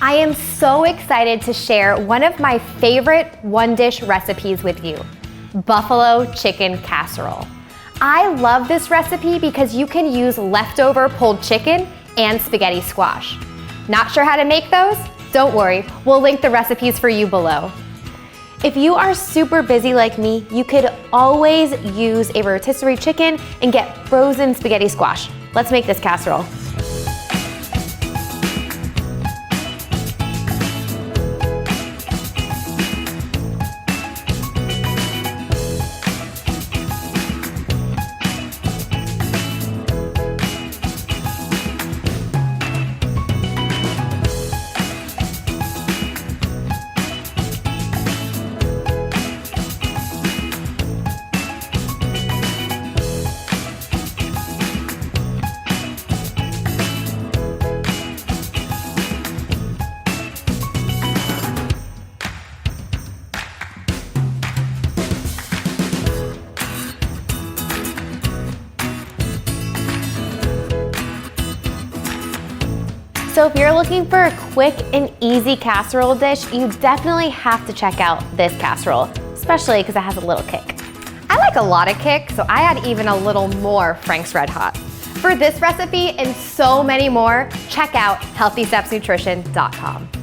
I am so excited to share one of my favorite one-dish recipes with you, buffalo chicken casserole. I love this recipe because you can use leftover pulled chicken and spaghetti squash. Not sure how to make those? Don't worry, we'll link the recipes for you below. If you are super busy like me, you could always use a rotisserie chicken and get frozen spaghetti squash. Let's make this casserole. So if you're looking for a quick and easy casserole dish, you definitely have to check out this casserole, especially because it has a little kick. I like a lot of kick, so I add even a little more Frank's Red Hot. For this recipe and so many more, check out healthystepsnutrition.com.